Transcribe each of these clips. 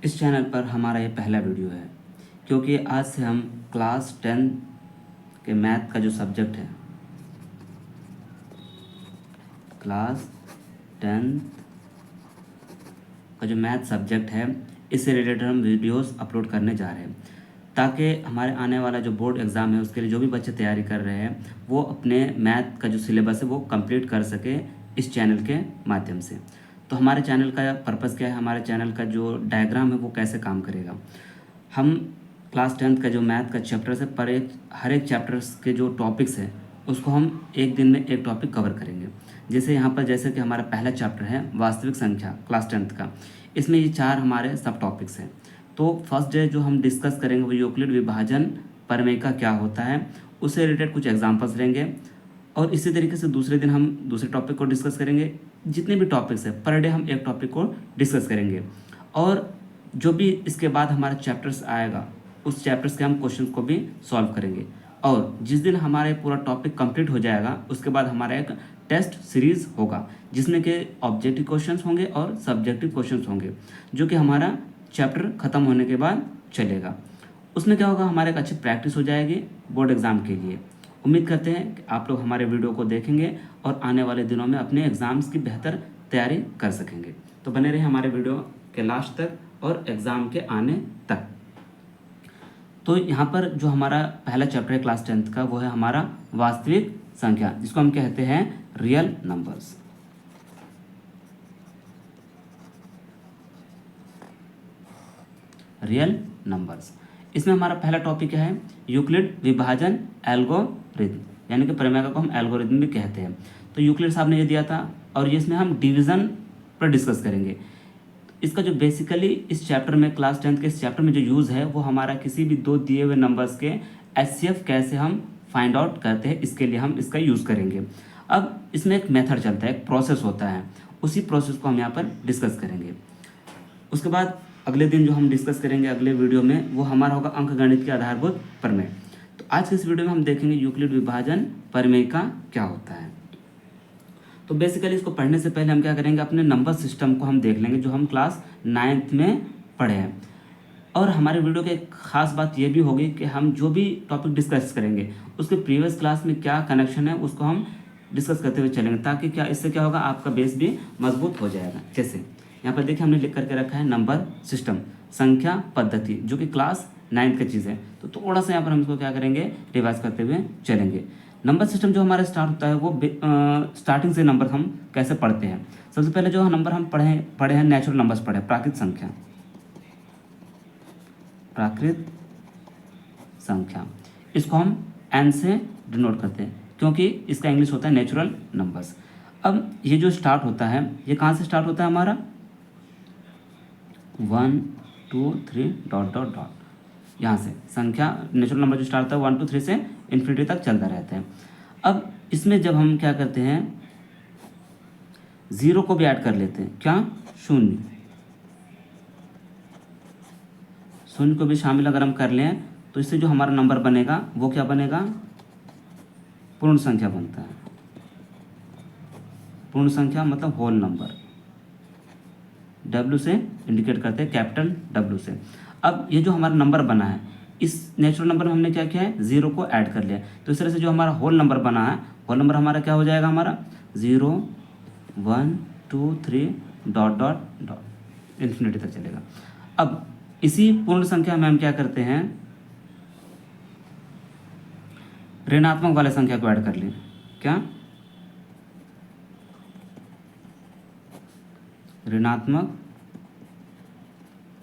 इस चैनल पर हमारा ये पहला वीडियो है, क्योंकि आज से हम क्लास 10 के मैथ का जो सब्जेक्ट है, क्लास 10 का जो मैथ सब्जेक्ट है, इससे रिलेटेड हम वीडियोस अपलोड करने जा रहे हैं, ताकि हमारे आने वाला जो बोर्ड एग्ज़ाम है उसके लिए जो भी बच्चे तैयारी कर रहे हैं वो अपने मैथ का जो सिलेबस है वो कंप्लीट कर सके इस चैनल के माध्यम से। तो हमारे चैनल का पर्पज़ क्या है, हमारे चैनल का जो डायग्राम है वो कैसे काम करेगा। हम क्लास 10 का जो मैथ का चैप्टर्स है, पर हर एक चैप्टर्स के जो टॉपिक्स हैं उसको हम एक दिन में एक टॉपिक कवर करेंगे। जैसे यहाँ पर जैसे कि हमारा पहला चैप्टर है वास्तविक संख्या क्लास 10 का, इसमें ये 4 हमारे सब टॉपिक्स हैं। तो फर्स्ट डे जो हम डिस्कस करेंगे वो यूक्लिड विभाजन प्रमेय क्या होता है, उससे रिलेटेड कुछ एग्जांपल्स लेंगे। और इसी तरीके से दूसरे दिन हम दूसरे टॉपिक को डिस्कस करेंगे। जितने भी टॉपिक्स हैं पर डे हम एक टॉपिक को डिस्कस करेंगे, और जो भी इसके बाद हमारा चैप्टर्स आएगा उस चैप्टर्स के हम क्वेश्चंस को भी सॉल्व करेंगे। और जिस दिन हमारे पूरा टॉपिक कंप्लीट हो जाएगा उसके बाद हमारा एक टेस्ट सीरीज़ होगा, जिसमें कि ऑब्जेक्टिव क्वेश्चंस होंगे और सब्जेक्टिव क्वेश्चंस होंगे, जो कि हमारा चैप्टर ख़त्म होने के बाद चलेगा। उसमें क्या होगा, हमारे एक अच्छी प्रैक्टिस हो जाएगी बोर्ड एग्ज़ाम के लिए। उम्मीद करते हैं कि आप लोग हमारे वीडियो को देखेंगे और आने वाले दिनों में अपने एग्ज़ाम्स की बेहतर तैयारी कर सकेंगे। तो बने रहे हमारे वीडियो के लास्ट तक और एग्ज़ाम के आने तक। तो यहाँ पर जो हमारा पहला चैप्टर है क्लास 10 का, वो है हमारा वास्तविक संख्या, जिसको हम कहते हैं रियल नंबर्स। रियल नंबर्स, इसमें हमारा पहला टॉपिक क्या है, यूक्लिड विभाजन एल्गोरिथम, यानी कि प्रमेय को हम एल्गोरिथम भी कहते हैं। तो यूक्लिड साहब ने ये दिया था और ये इसमें हम डिवीज़न पर डिस्कस करेंगे। इसका जो बेसिकली इस चैप्टर में क्लास 10 के इस चैप्टर में जो यूज़ है वो हमारा किसी भी दो दिए हुए नंबर्स के एचसीएफ कैसे हम फाइंड आउट करते हैं, इसके लिए हम इसका यूज़ करेंगे। अब इसमें एक मेथड चलता है, एक प्रोसेस होता है, उसी प्रोसेस को हम यहाँ पर डिस्कस करेंगे। उसके बाद अगले दिन जो हम डिस्कस करेंगे अगले वीडियो में वो हमारा होगा अंकगणित के आधारभूत प्रमेय। तो आज के इस वीडियो में हम देखेंगे यूक्लिड विभाजन प्रमेय का क्या होता है। तो बेसिकली इसको पढ़ने से पहले हम क्या करेंगे, अपने नंबर सिस्टम को हम देख लेंगे जो हम क्लास 9th में पढ़े हैं। और हमारे वीडियो की एक खास बात ये भी होगी कि हम जो भी टॉपिक डिस्कस करेंगे उसके प्रीवियस क्लास में क्या कनेक्शन है उसको हम डिस्कस करते हुए चलेंगे, ताकि क्या इससे क्या होगा, आपका बेस भी मजबूत हो जाएगा। जैसे यहाँ पर देखिए हमने लिख करके रखा है नंबर सिस्टम, संख्या पद्धति, जो कि क्लास 9th की चीज़ है। तो थोड़ा सा यहाँ पर हम इसको क्या करेंगे, रिवाइज करते हुए चलेंगे। नंबर सिस्टम जो हमारा स्टार्ट होता है वो स्टार्टिंग से नंबर हम कैसे पढ़ते हैं। सबसे पहले जो नंबर हम पढ़े हैं नेचुरल नंबर्स पढ़े, प्राकृत संख्या, प्राकृत संख्या, इसको हम एन से डिनोट करते हैं क्योंकि इसका इंग्लिश होता है नेचुरल नंबर्स। अब ये जो स्टार्ट होता है ये कहाँ से स्टार्ट होता है, हमारा 1 2 3 डॉट डॉट डॉट, यहाँ से संख्या नेचुरल नंबर जो स्टार्ट होता है 1 2 3 से इन्फिनिटी तक चलता रहता है। अब इसमें जब हम क्या करते हैं, ज़ीरो को भी ऐड कर लेते हैं, क्या, शून्य, शून्य को भी शामिल अगर हम कर लें तो इससे जो हमारा नंबर बनेगा वो क्या बनेगा, पूर्ण संख्या बनता है। पूर्ण संख्या मतलब होल नंबर, W से इंडिकेट करते हैं, कैपिटल W से। अब ये जो हमारा नंबर बना है इस नेचुरल नंबर में हमने क्या किया है, ज़ीरो को ऐड कर लिया। तो इस तरह से जो हमारा होल नंबर बना है, होल नंबर हमारा क्या हो जाएगा, हमारा 0 1 2 3 डॉट डॉट डॉट इन्फिनिटी तक चलेगा। अब इसी पूर्ण संख्या में हम क्या करते हैं, ऋणात्मक वाले संख्या को ऐड कर लें, क्या, ऋणात्मक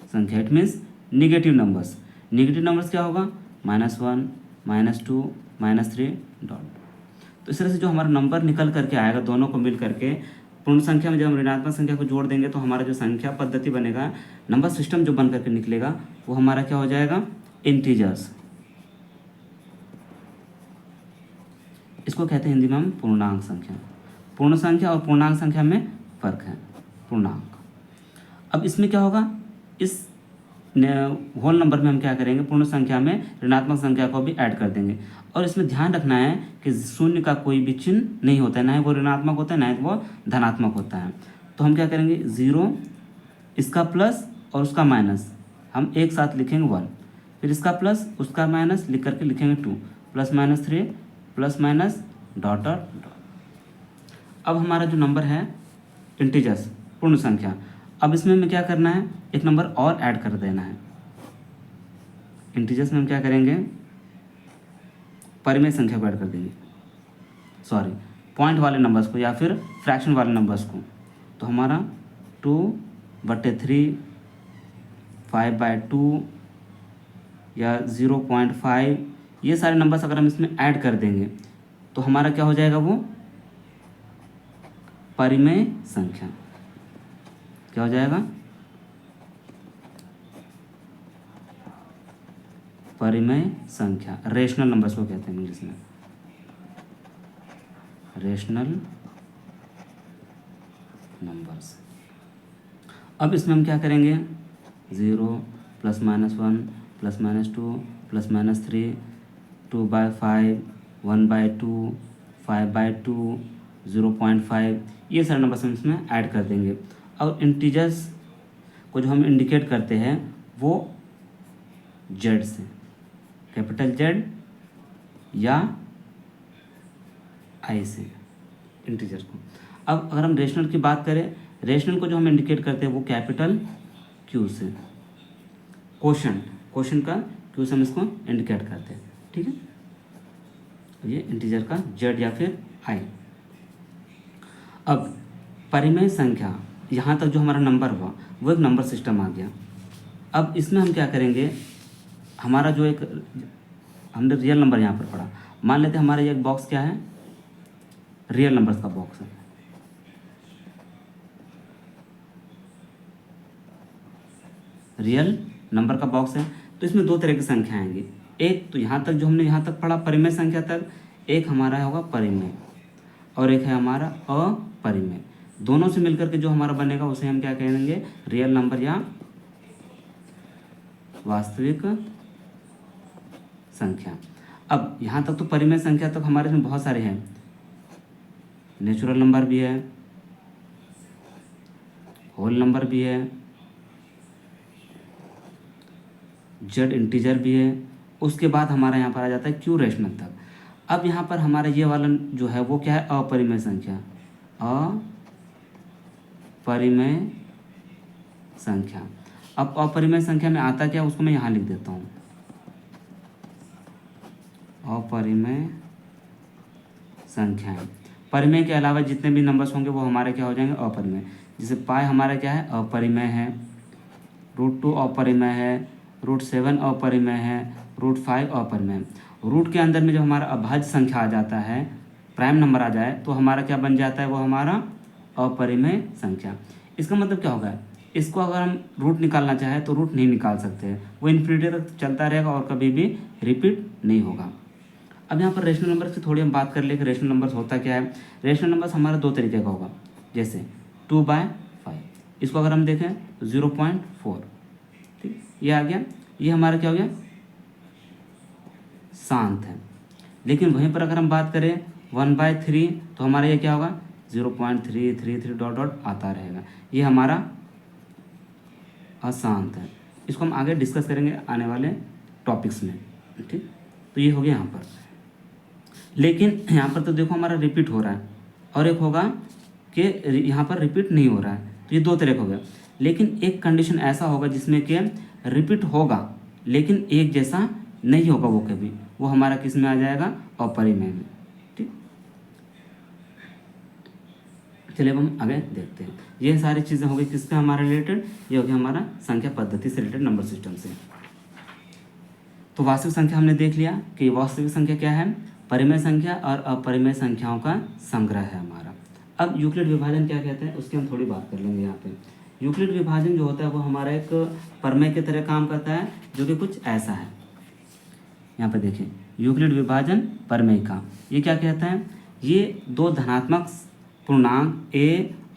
संख्या, it means negative numbers. Negative numbers क्या होगा, -1 -2 -3 डॉट। तो इस तरह से जो हमारा नंबर निकल करके आएगा दोनों को मिल करके पूर्ण संख्या में जब हम ऋणात्मक संख्या को जोड़ देंगे तो हमारा जो संख्या पद्धति बनेगा, नंबर सिस्टम जो बन करके निकलेगा वो हमारा क्या हो जाएगा, इंटीजर्स। इसको कहते हैं हिंदी में हम पूर्णांक संख्या। पूर्ण संख्या और पूर्णांक संख्या में फर्क है, पूर्णांक। अब इसमें क्या होगा, इस होल नंबर में हम क्या करेंगे, पूर्ण संख्या में ऋणात्मक संख्या को भी ऐड कर देंगे। और इसमें ध्यान रखना है कि शून्य का कोई भी चिन्ह नहीं होता है, ना ही वो ऋणात्मक होता है ना ही वो धनात्मक होता है। तो हम क्या करेंगे, 0 इसका प्लस और उसका माइनस, हम एक साथ लिखेंगे 1, फिर इसका प्लस उसका माइनस लिख करके लिखेंगे 2, plus minus 3 plus minus dot dot dot. अब हमारा जो नंबर है इंटीजर्स, पूर्ण संख्या, अब इसमें हमें क्या करना है, एक नंबर और ऐड कर देना है। इंटीजर्स में हम क्या करेंगे, परिमेय संख्या को ऐड कर देंगे, सॉरी पॉइंट वाले नंबर्स को या फिर फ्रैक्शन वाले नंबर्स को। तो हमारा 2/3, 5/2 या 0.5, ये सारे नंबर्स अगर हम इसमें ऐड कर देंगे तो हमारा क्या हो जाएगा, वो परिमेय संख्या। क्या हो जाएगा, परिमेय संख्या। रेशनल नंबर्स को कहते हैं इंग्लिश में, रेशनल नंबर्स। अब इसमें हम क्या करेंगे, 0 plus minus 1 plus minus 2 plus minus 3, 2/5, 1/2, 5/2, 0.5, ये सारे नंबर्स हम इसमें ऐड कर देंगे। और इंटीजर्स को जो हम इंडिकेट करते हैं वो जेड से, कैपिटल जेड या आई से, इंटीजर को। अब अगर हम रेशनल की बात करें, रेशनल को जो हम इंडिकेट करते हैं वो कैपिटल क्यू से, क्वोशंट का क्यू से हम इसको इंडिकेट करते हैं, ठीक है। ये इंटीजर का जेड या फिर आई। अब परिमेय संख्या, यहाँ तक जो हमारा नंबर हुआ वो एक नंबर सिस्टम आ गया। अब इसमें हम क्या करेंगे, हमारा जो एक हमने रियल नंबर यहाँ पर पढ़ा, मान लेते हैं हमारा ये एक बॉक्स क्या है, रियल नंबर्स का बॉक्स है। रियल नंबर का बॉक्स है, तो इसमें दो तरह की संख्या आएंगी। एक तो यहाँ तक जो हमने यहाँ तक पढ़ा परिमेय संख्या तक, एक हमारा होगा परिमेय और एक है हमारा अपरिमेय। दोनों से मिलकर के जो हमारा बनेगा उसे हम क्या कहेंगे, रियल नंबर या वास्तविक संख्या। अब यहाँ तक तो परिमेय संख्या तक हमारे इसमें बहुत सारे हैं, नेचुरल नंबर भी है, होल नंबर भी है, जेड इंटीजर भी है। उसके बाद हमारा यहाँ पर आ जाता है क्यू रेशनल तक। अब यहाँ पर हमारा ये वाला जो है वो क्या है, अपरिमेय संख्या, अपरिमेय संख्या। अब अपरिमेय संख्या में आता क्या, उसको मैं यहाँ लिख देता हूँ, अपरिमेय संख्या। परिमेय के अलावा जितने भी नंबर्स होंगे वो हमारे क्या हो जाएंगे, अपरिमेय। जैसे पाई हमारा क्या है, अपरिमेय है, √2 अपरिमेय है, √7 अपरिमेय है, √5 अपरिमेय। रूट के अंदर में जब हमारा अभाज्य संख्या आ जाता है, प्राइम नंबर आ जाए, तो हमारा क्या बन जाता है, वो हमारा अपरिमेय संख्या। इसका मतलब क्या होगा, इसको अगर हम रूट निकालना चाहें तो रूट नहीं निकाल सकते, वो इन्फिनिटी तक चलता रहेगा और कभी भी रिपीट नहीं होगा। अब यहाँ पर रेशनल नंबर की थोड़ी हम बात कर ले कि रेशनल नंबर्स होता क्या है। रेशनल नंबर्स हमारा दो तरीके का होगा, जैसे 2/5, इसको अगर हम देखें तो 0.4, ठीक, ये आ गया, ये हमारा क्या हो गया, शांत है। लेकिन वहीं पर अगर हम बात करें 1/3 तो हमारा ये क्या होगा, 0.333 डॉट डॉट आता रहेगा, ये हमारा अशांत है। इसको हम आगे डिस्कस करेंगे आने वाले टॉपिक्स में, ठीक। तो ये हो गया यहाँ पर। लेकिन यहाँ पर तो देखो हमारा रिपीट हो रहा है, और एक होगा कि यहाँ पर रिपीट नहीं हो रहा है, तो ये दो तरह का हो गया। लेकिन एक कंडीशन ऐसा होगा जिसमें कि रिपीट होगा लेकिन एक जैसा नहीं होगा वो कभी, वो हमारा किस में आ जाएगा, अपरिमेय में, ठीक। चलिए अब हम आगे देखते हैं। ये सारी चीज़ें हो गई किसका हमारा रिलेटेड, ये हो गया हमारा संख्या पद्धति से रिलेटेड, नंबर सिस्टम से। तो वास्तविक संख्या हमने देख लिया कि वास्तविक संख्या क्या है, परिमेय संख्या और अपरिमेय संख्याओं का संग्रह है हमारा। अब यूक्लिड विभाजन क्या कहते हैं उसकी हम थोड़ी बात कर लेंगे यहाँ पे। यूक्लिड विभाजन जो होता है वो हमारा एक प्रमेय की तरह काम करता है, जो कि कुछ ऐसा है। यहाँ पे देखिए, यूक्लिड विभाजन प्रमेय का ये क्या कहता है, ये दो धनात्मक पूर्णांक a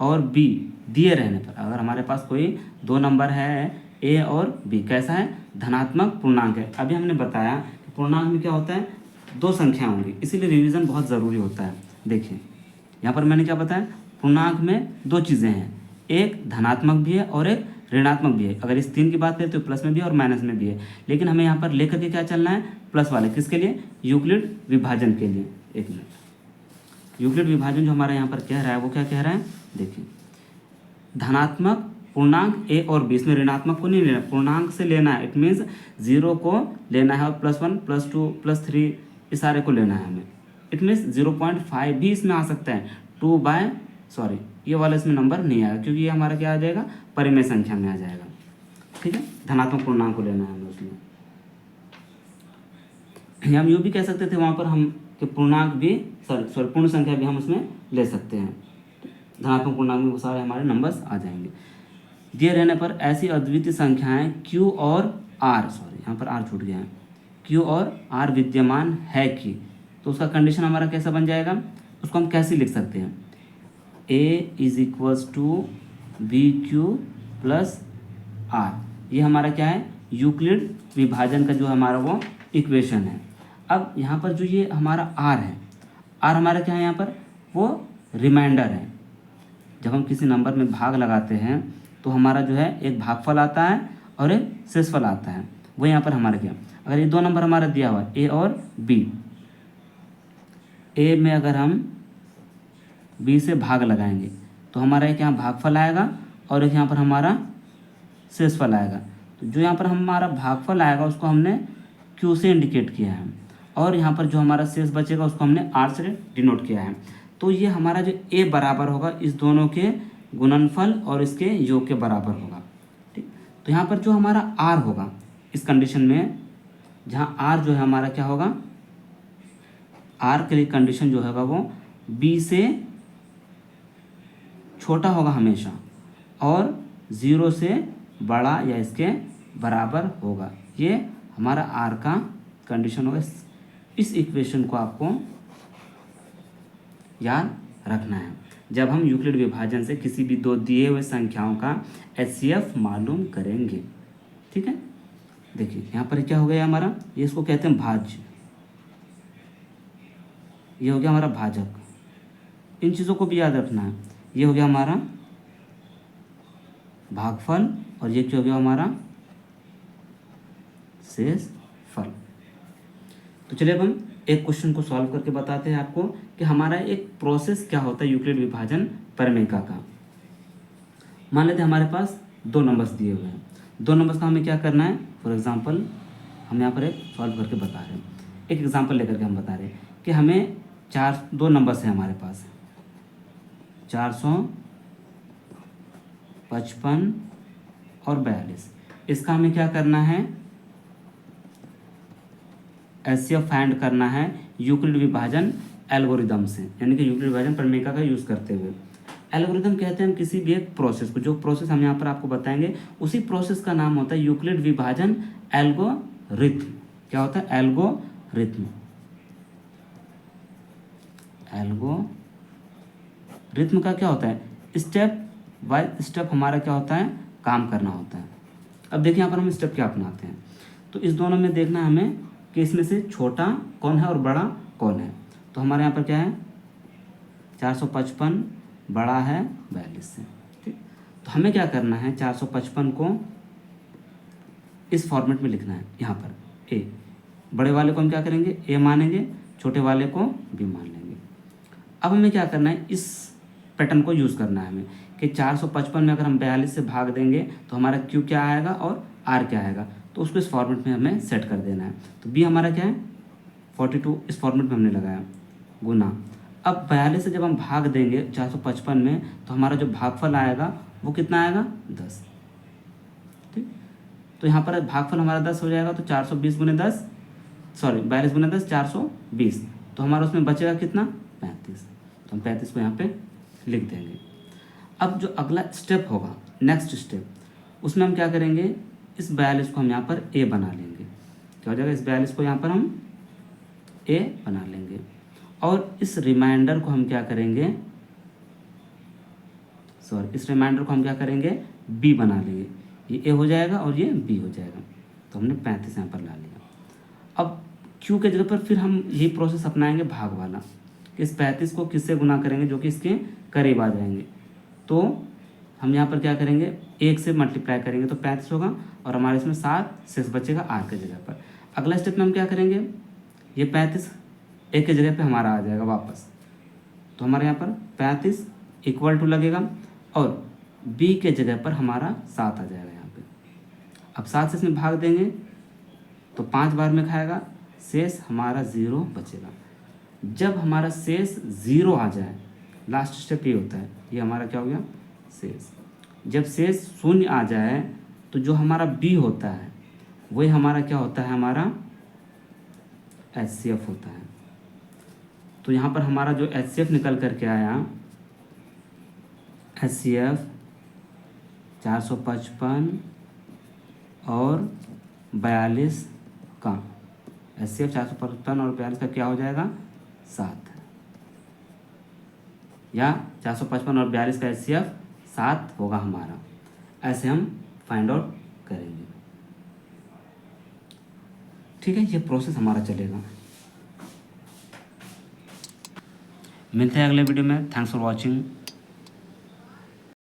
और b दिए रहने पर, अगर हमारे पास कोई दो नंबर है a और b, कैसा है, धनात्मक पूर्णांक है। अभी हमने बताया कि पूर्णांक में क्या होता है, दो संख्या होंगी, इसीलिए रिवीजन बहुत ज़रूरी होता है। देखिए यहाँ पर मैंने क्या बताया, पूर्णांक में दो चीज़ें हैं, एक धनात्मक भी है और एक ऋणात्मक भी है। अगर इस 3 की बात करें तो प्लस में भी है और माइनस में भी है, लेकिन हमें यहाँ पर लेकर के क्या चलना है, प्लस वाले। किसके लिए, यूक्लिड विभाजन के लिए। एक मिनट, यूक्लिड विभाजन जो हमारा यहाँ पर कह रहा है वो क्या कह रहा है, देखिए धनात्मक पूर्णांक ए और बी, इसमें ऋणात्मक को नहीं लेना, पूर्णांक से लेना है। इट मीन्स 0 को लेना है और +1 +2 +3 इस सारे को लेना है हमें। इट मीन्स 0.5 भी इसमें आ सकता है, ये वाला इसमें नंबर नहीं आएगा क्योंकि ये हमारा क्या आ जाएगा, परिमेय संख्या में आ जाएगा। ठीक है, धनात्मक पूर्णांक को लेना है हमें उसमें। हम यूँ भी कह सकते थे वहाँ पर हम कि पूर्णांक भी पूर्ण संख्या भी हम उसमें ले सकते हैं। धनात्मक पूर्णांक में वो सारे हमारे नंबर्स आ जाएंगे। दिए रहने पर ऐसी अद्वितीय संख्याएं Q और R, यहाँ पर R छूट गया है, Q और R विद्यमान है कि, तो उसका कंडीशन हमारा कैसा बन जाएगा, उसको हम कैसे लिख सकते हैं, A = BQ + R। ये हमारा क्या है, यूक्लिड विभाजन का जो हमारा वो इक्वेशन है। अब यहाँ पर जो ये हमारा R है, R हमारा क्या है यहाँ पर, वो रिमाइंडर है। जब हम किसी नंबर में भाग लगाते हैं तो हमारा जो है एक भागफल आता है और एक शेषफल आता है। वो यहाँ पर हमारा क्या, अगर ये 2 नंबर हमारा दिया हुआ है A और B, A में अगर हम B से भाग लगाएंगे तो हमारा एक यहाँ भागफल आएगा और एक यहाँ पर हमारा शेषफल आएगा। तो जो यहाँ पर हमारा भागफल आएगा उसको हमने Q से इंडिकेट किया है और यहाँ पर जो हमारा शेष बचेगा उसको हमने R से डिनोट किया है। तो ये हमारा जो A बराबर होगा इस दोनों के गुणनफल और इसके योग के बराबर होगा। ठीक, तो यहाँ पर जो हमारा R होगा इस कंडीशन में, जहाँ R जो है हमारा क्या होगा, R के लिए कंडीशन जो होगा वो B से छोटा होगा हमेशा और 0 से बड़ा या इसके बराबर होगा। ये हमारा R का कंडीशन होगा। इस इक्वेशन को आपको याद रखना है जब हम यूक्लिड विभाजन से किसी भी 2 दिए हुए संख्याओं का HCF मालूम करेंगे। ठीक है, देखिए यहाँ पर क्या हो गया हमारा, ये इसको कहते हैं भाज्य, ये हो गया हमारा भाजक। इन चीज़ों को भी याद रखना है। ये हो गया हमारा भागफल और ये क्या हो गया हमारा शेषफल। तो चलिए अब हम एक क्वेश्चन को सॉल्व करके बताते हैं आपको कि हमारा एक प्रोसेस क्या होता है यूक्लिड विभाजन परिमेयिका का। मान लेते हैं हमारे पास 2 नंबर्स दिए हुए हैं, 2 नंबर्स का हमें क्या करना है। फॉर एग्जांपल हम यहाँ पर एक सॉल्व करके बता रहे हैं, एक एग्जांपल लेकर के हम बता रहे हैं कि हमें 2 नंबर्स हैं हमारे पास, 455 और 42। इसका हमें क्या करना है, HCF फाइंड करना है यूक्लिड विभाजन एल्गोरिदम से, यानी कि यूक्लिड विभाजन परिमेयिका का यूज़ करते हुए। एल्गोरिदम कहते हैं हम किसी भी एक प्रोसेस को, जो प्रोसेस हम यहाँ पर आपको बताएंगे उसी प्रोसेस का नाम होता है यूक्लिड विभाजन एल्गोरिथम। क्या होता है, एल्गोरिथम। एल्गोरिथम का क्या होता है, स्टेप बाय स्टेप हमारा क्या होता है, काम करना होता है। अब देखिए यहाँ पर हम स्टेप क्या अपनाते हैं, तो इस दोनों में देखना है हमें कि इसमें से छोटा कौन है और बड़ा कौन है। तो हमारे यहाँ पर क्या है, 455 बड़ा है 42 से। ठीक, तो हमें क्या करना है, 455 को इस फॉर्मेट में लिखना है। यहाँ पर ए, बड़े वाले को हम क्या करेंगे, ए मानेंगे, छोटे वाले को बी मान लेंगे। अब हमें क्या करना है, इस पैटर्न को यूज़ करना है हमें कि 455 में अगर हम 42 से भाग देंगे तो हमारा क्यू क्या आएगा और आर क्या आएगा, तो उसको इस फॉर्मेट में हमें सेट कर देना है। तो बी हमारा क्या है 42, इस फॉर्मेट में हमने लगाया गुना। अब 42 से जब हम भाग देंगे 455 में तो हमारा जो भागफल आएगा वो कितना आएगा 10। ठीक, तो यहाँ पर भागफल हमारा 10 हो जाएगा, तो 420 गुने 10 42 गुने 10 420, तो हमारा उसमें बचेगा कितना 35। तो हम 35 को यहाँ पे लिख देंगे। अब जो अगला स्टेप होगा, नेक्स्ट स्टेप, उसमें हम क्या करेंगे, इस 42 को हम यहाँ पर ए बना लेंगे। क्या हो जाएगा, इस 42 को यहाँ पर हम ए बना लेंगे और इस रिमाइंडर को हम क्या करेंगे, इस रिमाइंडर को हम क्या करेंगे बी बना लेंगे। ये ए हो जाएगा और ये बी हो जाएगा, तो हमने 35 यहाँ पर ला लिया। अब क्यू के जगह पर फिर हम यही प्रोसेस अपनाएंगे भाग वाला, कि इस 35 को किससे गुना करेंगे जो कि इसके करीब आ जाएंगे। तो हम यहाँ पर क्या करेंगे, 1 से मल्टीप्लाई करेंगे तो 35 होगा और हमारे इसमें 7 शेष बचेगा आर के जगह पर। अगला स्टेप में हम क्या करेंगे, ये 35 ए के जगह पे हमारा आ जाएगा वापस, तो हमारे यहाँ पर 35 इक्वल टू लगेगा और बी के जगह पर हमारा 7 आ जाएगा यहाँ पे। अब 7 से इसमें भाग देंगे तो 5 बार में खाएगा, शेष हमारा 0 बचेगा। जब हमारा शेष 0 आ जाए, लास्ट स्टेप ये होता है, ये हमारा क्या हो गया शेष। जब शेष 0 आ जाए तो जो हमारा बी होता है वही हमारा क्या होता है, हमारा HCF होता है। तो यहाँ पर हमारा जो HCF निकल करके आया, HCF 455 और 42 का, HCF 455 और 42 का क्या हो जाएगा 7, या 455 और 42 का HCF 7 होगा हमारा। ऐसे हम फाइंड आउट करेंगे। ठीक है, ये प्रोसेस हमारा चलेगा। मिलते हैं अगले वीडियो में। Thanks for watching.